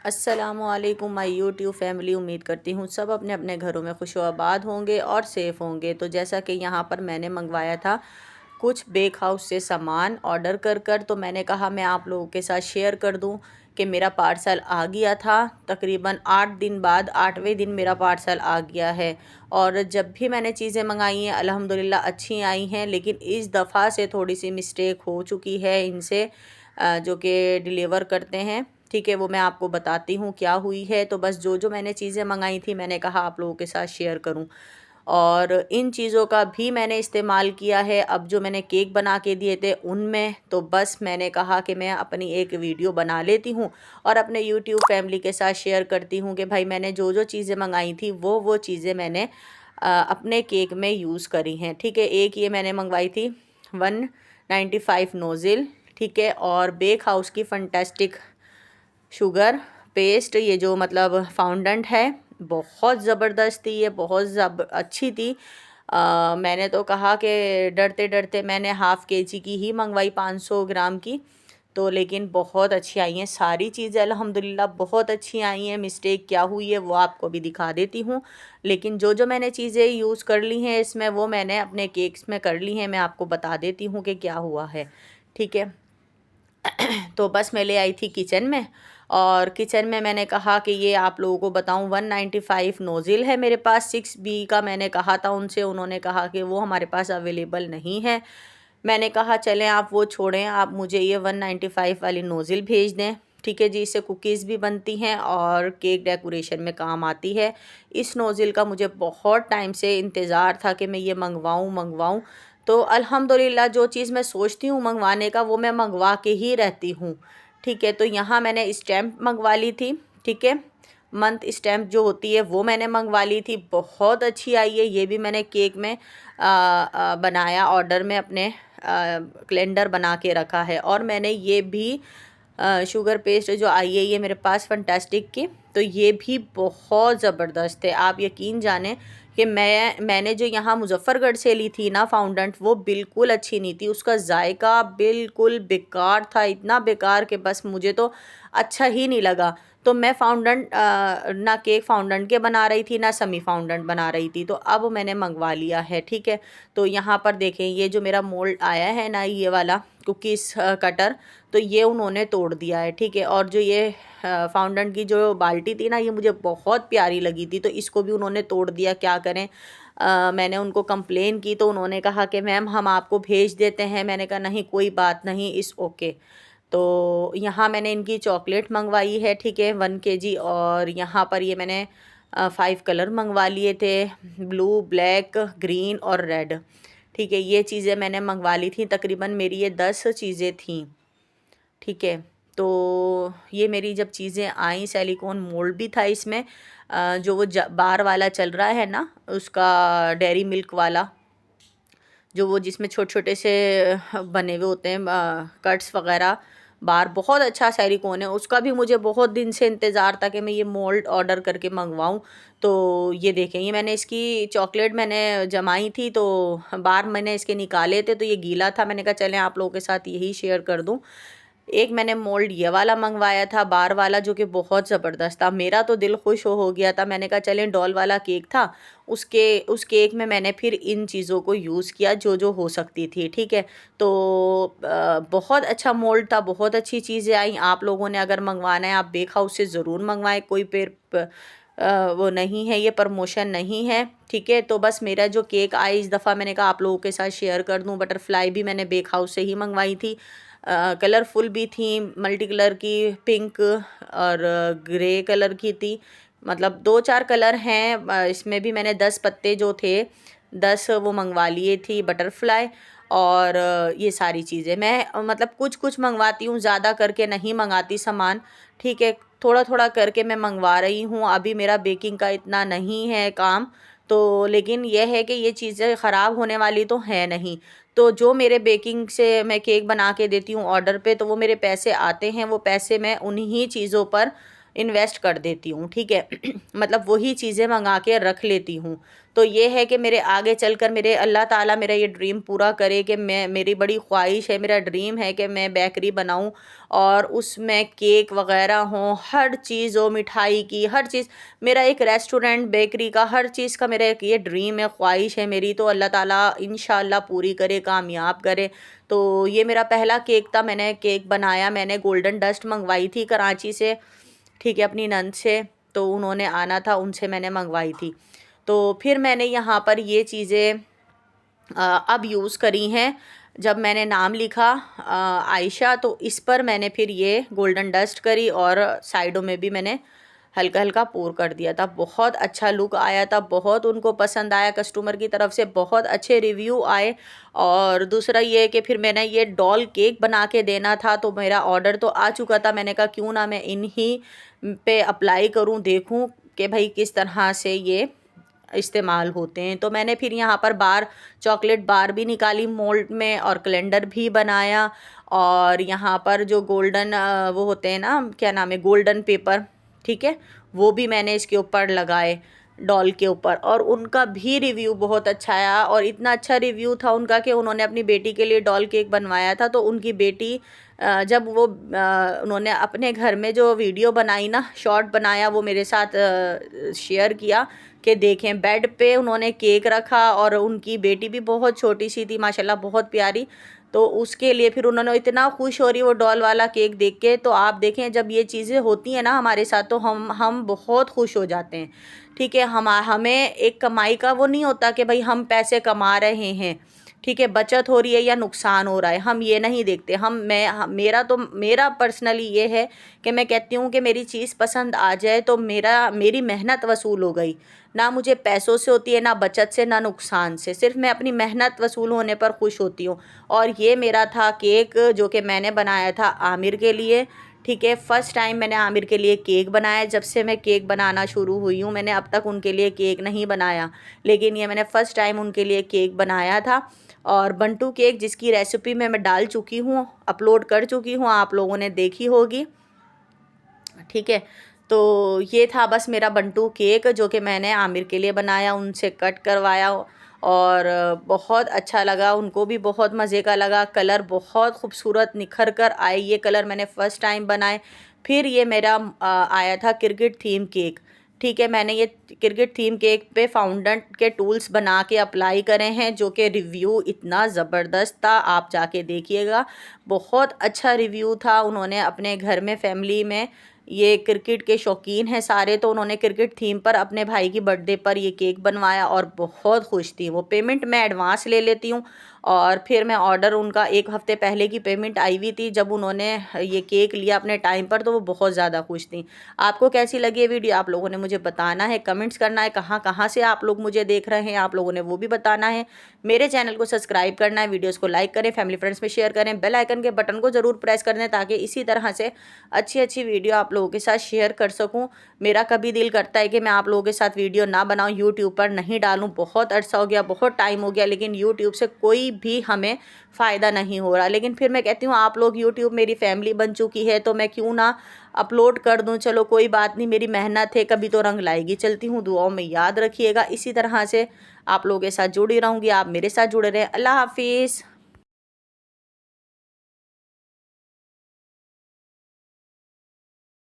अस्सलामुअलैकुम my YouTube family. उम्मीद करती हूँ सब अपने अपने घरों में खुश आबाद होंगे और सेफ़ होंगे। तो जैसा कि यहाँ पर मैंने मंगवाया था कुछ बेक हाउस से सामान ऑर्डर कर तो मैंने कहा मैं आप लोगों के साथ शेयर कर दूँ कि मेरा पार्सल आ गया था। तकरीबन 8 दिन बाद 8वें दिन मेरा पार्सल आ गया है। और जब भी मैंने चीज़ें मंगाई हैं अल्हम्दुलिल्लाह अच्छी आई हैं, लेकिन इस दफ़ा से थोड़ी सी मिस्टेक हो चुकी है इनसे, जो कि डिलीवर करते हैं। ठीक है, वो मैं आपको बताती हूँ क्या हुई है। तो बस जो मैंने चीज़ें मंगाई थी मैंने कहा आप लोगों के साथ शेयर करूँ, और इन चीज़ों का भी मैंने इस्तेमाल किया है। अब जो मैंने केक बना के दिए थे उनमें, तो बस मैंने कहा कि मैं अपनी एक वीडियो बना लेती हूँ और अपने यूट्यूब फैमिली के साथ शेयर करती हूँ कि भाई मैंने जो चीज़ें मंगाई थी वो चीज़ें मैंने अपने केक में यूज़ करी हैं। ठीक है, एक ये मैंने मंगवाई थी 195 नोज़िल। ठीक है, और बेक हाउस की फंटेस्टिक शुगर पेस्ट, ये जो मतलब फाउंडेंट है, बहुत ज़बरदस्त थी ये, बहुत अच्छी थी। मैंने तो कहा कि डरते डरते मैंने हाफ़ केजी की ही मंगवाई, 500 ग्राम की। तो लेकिन बहुत अच्छी आई हैं सारी चीज़ें अल्हम्दुलिल्लाह, बहुत अच्छी आई हैं। मिस्टेक क्या हुई है वो आपको भी दिखा देती हूँ, लेकिन जो मैंने चीज़ें यूज़ कर ली हैं इसमें वो मैंने अपने केक्स में कर ली हैं। मैं आपको बता देती हूँ कि क्या हुआ है। ठीक है, तो बस मैं ले आई थी किचन में, और किचन में मैंने कहा कि ये आप लोगों को बताऊं 195 नोज़िल है मेरे पास। 6B का मैंने कहा था उनसे, उन्होंने कहा कि वो हमारे पास अवेलेबल नहीं है। मैंने कहा चलें आप वो छोड़ें, आप मुझे ये 195 वाली नोज़िल भेज दें। ठीक है जी, इससे कुकीज़ भी बनती हैं और केक डेकोरेशन में काम आती है। इस नोज़िल का मुझे बहुत टाइम से इंतज़ार था कि मैं ये मंगवाऊँ। तो अल्हम्दुलिल्लाह जो चीज़ मैं सोचती हूँ मंगवाने का वो मैं मंगवा के ही रहती हूँ। ठीक है, तो यहाँ मैंने स्टैम्प मंगवा ली थी। ठीक है, मंथ स्टैम्प जो होती है वो मैंने मंगवा ली थी, बहुत अच्छी आई है। ये भी मैंने केक में बनाया, ऑर्डर में अपने कैलेंडर बना के रखा है। और मैंने ये भी शुगर पेस्ट जो आई है ये मेरे पास फंटास्टिक की, तो ये भी बहुत ज़बरदस्त है। आप यकीन जाने कि मैंने जो यहाँ मुजफ्फ़रगढ़ से ली थी ना फाउंडेंट, वो बिल्कुल अच्छी नहीं थी। उसका जायका बिल्कुल बेकार था, इतना बेकार कि बस मुझे तो अच्छा ही नहीं लगा। तो मैं फाउंडेंट ना केक फाउंडेंट के बना रही थी ना सेमी फाउंडेंट बना रही थी, तो अब मैंने मंगवा लिया है। ठीक है, तो यहाँ पर देखें ये जो मेरा मोल्ड आया है ना, ये वाला कुकीज़ कटर, तो ये उन्होंने तोड़ दिया है। ठीक है, और जो ये फाउंडेंट की जो बाल्टी थी ना, ये मुझे बहुत प्यारी लगी थी, तो इसको भी उन्होंने तोड़ दिया। क्या करें, मैंने उनको कंप्लेन की तो उन्होंने कहा कि मैम हम आपको भेज देते हैं। मैंने कहा नहीं कोई बात नहीं, इस ओके। तो यहाँ मैंने इनकी चॉकलेट मंगवाई है। ठीक है, 1 kg, और यहाँ पर ये मैंने 5 कलर मंगवा लिए थे, ब्लू, ब्लैक, ग्रीन और रेड। ठीक है, ये चीज़ें मैंने मंगवा ली थी। तकरीबन मेरी ये 10 चीज़ें थीं। ठीक है, तो ये मेरी जब चीज़ें आई, सिलिकॉन मोल्ड भी था इसमें, जो वो बार वाला चल रहा है ना, उसका डेयरी मिल्क वाला, जो वो जिसमें छोटे छोटे से बने हुए होते हैं कट्स वगैरह बार, बहुत अच्छा सिलिकॉन है उसका भी। मुझे बहुत दिन से इंतज़ार था कि मैं ये मोल्ड ऑर्डर करके मंगवाऊँ। तो ये देखें, ये मैंने इसकी चॉकलेट मैंने जमाई थी, तो बार मैंने इसके निकाले थे तो ये गीला था। मैंने कहा चलें आप लोगों के साथ यही शेयर कर दूँ। एक मैंने मोल्ड ये वाला मंगवाया था बार वाला, जो कि बहुत ज़बरदस्त था। मेरा तो दिल खुश हो गया था। मैंने कहा चलें, डॉल वाला केक था, उस केक में मैंने फिर इन चीज़ों को यूज़ किया जो हो सकती थी। ठीक है, तो बहुत अच्छा मोल्ड था, बहुत अच्छी चीज़ें आई। आप लोगों ने अगर मंगवाना है आप बेक हाउस से ज़रूर मंगवाएं, कोई वो नहीं है, ये प्रमोशन नहीं है। ठीक है, तो बस मेरा जो केक आई इस दफ़ा मैंने कहा आप लोगों के साथ शेयर कर दूं। बटरफ्लाई भी मैंने बेक हाउस से ही मंगवाई थी, कलरफुल भी थी, मल्टी कलर की, पिंक और ग्रे कलर की थी। मतलब 2-4 कलर हैं। इसमें भी मैंने 10 पत्ते जो थे 10 वो मंगवा लिए थी बटरफ्लाई। और ये सारी चीज़ें मैं मतलब कुछ कुछ मंगवाती हूँ, ज़्यादा करके नहीं मंगाती सामान। ठीक है, थोड़ा थोड़ा करके मैं मंगवा रही हूँ। अभी मेरा बेकिंग का इतना नहीं है काम, तो लेकिन यह है कि ये चीज़ें ख़राब होने वाली तो है नहीं। तो जो मेरे बेकिंग से मैं केक बना के देती हूँ ऑर्डर पे, तो वो मेरे पैसे आते हैं, वो पैसे मैं उन्हीं चीज़ों पर इन्वेस्ट कर देती हूँ, ठीक है। मतलब वही चीज़ें मंगा के रख लेती हूँ। तो ये है कि मेरे आगे चलकर मेरे अल्लाह ताला मेरा ये ड्रीम पूरा करे कि मेरी बड़ी ख्वाहिश है, मेरा ड्रीम है कि मैं बेकरी बनाऊँ और उसमें केक वग़ैरह हों, हर चीज़ हो, मिठाई की हर चीज़। मेरा एक रेस्टोरेंट बेकरी का हर चीज़ का मेरा एक ये ड्रीम है, ख्वाहिश है मेरी। तो अल्लाह ताला इंशाअल्लाह पूरी करे, कामयाब करे। तो ये मेरा पहला केक था, मैंने केक बनाया, मैंने गोल्डन डस्ट मंगवाई थी कराची से, ठीक है, अपनी नंद से। तो उन्होंने आना था, उनसे मैंने मंगवाई थी। तो फिर मैंने यहाँ पर ये चीज़ें अब यूज़ करी हैं। जब मैंने नाम लिखा आयशा, तो इस पर मैंने फिर ये गोल्डन डस्ट करी और साइडों में भी मैंने हल्का हल्का पोर कर दिया था। बहुत अच्छा लुक आया था, बहुत उनको पसंद आया, कस्टमर की तरफ से बहुत अच्छे रिव्यू आए। और दूसरा ये कि फिर मैंने ये डॉल केक बना के देना था, तो मेरा ऑर्डर तो आ चुका था। मैंने कहा क्यों ना मैं इन्हीं पे अप्लाई करूं, देखूं कि भाई किस तरह से ये इस्तेमाल होते हैं। तो मैंने फिर यहाँ पर चॉकलेट बार भी निकाली मोल्ड में और कैलेंडर भी बनाया। और यहाँ पर जो गोल्डन वो होते हैं ना, क्या नाम है, गोल्डन पेपर, ठीक है, वो भी मैंने इसके ऊपर लगाए डॉल के ऊपर। और उनका भी रिव्यू बहुत अच्छा आया। और इतना अच्छा रिव्यू था उनका कि उन्होंने अपनी बेटी के लिए डॉल केक बनवाया था। तो उनकी बेटी जब वो उन्होंने अपने घर में जो वीडियो बनाई ना, शॉर्ट बनाया, वो मेरे साथ शेयर किया कि देखें, बेड पे उन्होंने केक रखा और उनकी बेटी भी बहुत छोटी सी थी माशाल्लाह, बहुत प्यारी। तो उसके लिए फिर उन्होंने इतना खुश हो रही वो डॉल वाला केक देख के। तो आप देखें, जब ये चीज़ें होती हैं ना हमारे साथ, तो हम बहुत खुश हो जाते हैं, ठीक है। हमें एक कमाई का वो नहीं होता कि भाई हम पैसे कमा रहे हैं, ठीक है, बचत हो रही है या नुकसान हो रहा है, हम ये नहीं देखते। मेरा पर्सनली ये है कि मैं कहती हूँ कि मेरी चीज़ पसंद आ जाए तो मेरी मेहनत वसूल हो गई। ना मुझे पैसों से होती है, ना बचत से, ना नुकसान से, सिर्फ मैं अपनी मेहनत वसूल होने पर खुश होती हूँ। और ये मेरा था केक जो कि मैंने बनाया था आमिर के लिए, ठीक है। फ़र्स्ट टाइम मैंने आमिर के लिए केक बनाया। जब से मैं केक बनाना शुरू हुई हूँ, मैंने अब तक उनके लिए केक नहीं बनाया, लेकिन ये मैंने फ़र्स्ट टाइम उनके लिए केक बनाया था। और बंटू केक, जिसकी रेसिपी मैं डाल चुकी हूँ, अपलोड कर चुकी हूँ, आप लोगों ने देखी होगी, ठीक है। तो ये था बस मेरा बंटू केक जो कि मैंने आमिर के लिए बनाया, उनसे कट करवाया। और बहुत अच्छा लगा, उनको भी बहुत मज़े का लगा। कलर बहुत खूबसूरत निखर कर आए, ये कलर मैंने फ़र्स्ट टाइम बनाए। फिर ये मेरा आया था क्रिकेट थीम केक, ठीक है। मैंने ये क्रिकेट थीम केक पे फाउंडेंट के टूल्स बना के अप्लाई करे हैं, जो कि रिव्यू इतना ज़बरदस्त था, आप जाके देखिएगा। बहुत अच्छा रिव्यू था। उन्होंने अपने घर में, फैमिली में, ये क्रिकेट के शौकीन हैं सारे, तो उन्होंने क्रिकेट थीम पर अपने भाई की बर्थडे पर ये केक बनवाया और बहुत खुश थी वो। पेमेंट मैं एडवांस ले लेती हूँ और फिर मैं ऑर्डर, उनका एक हफ़्ते पहले की पेमेंट आई हुई थी जब उन्होंने ये केक लिया अपने टाइम पर, तो वो बहुत ज़्यादा खुश थी। आपको कैसी लगी ये वीडियो आप लोगों ने मुझे बताना है, कमेंट्स करना है, कहाँ कहाँ से आप लोग मुझे देख रहे हैं आप लोगों ने वो भी बताना है। मेरे चैनल को सब्सक्राइब करना है, वीडियोज़ को लाइक करें, फैमिली फ्रेंड्स में शेयर करें, बेल आइकन के बटन को ज़रूर प्रेस कर दें ताकि इसी तरह से अच्छी अच्छी वीडियो आप लोगों के साथ शेयर कर सकूं। मेरा कभी दिल करता है कि मैं आप लोगों के साथ वीडियो ना बनाऊं, यूट्यूब पर नहीं डालूं, बहुत अरसा हो गया, बहुत टाइम हो गया, लेकिन यूट्यूब से कोई भी हमें फ़ायदा नहीं हो रहा। लेकिन फिर मैं कहती हूँ आप लोग, यूट्यूब मेरी फैमिली बन चुकी है, तो मैं क्यों ना अपलोड कर दूं। चलो कोई बात नहीं, मेरी मेहनत है, कभी तो रंग लाएगी। चलती हूँ, दुआओं में याद रखिएगा। इसी तरह से आप लोगों के साथ जुड़ी रहूँगी, आप मेरे साथ जुड़े रहें। अल्लाह हाफिज़।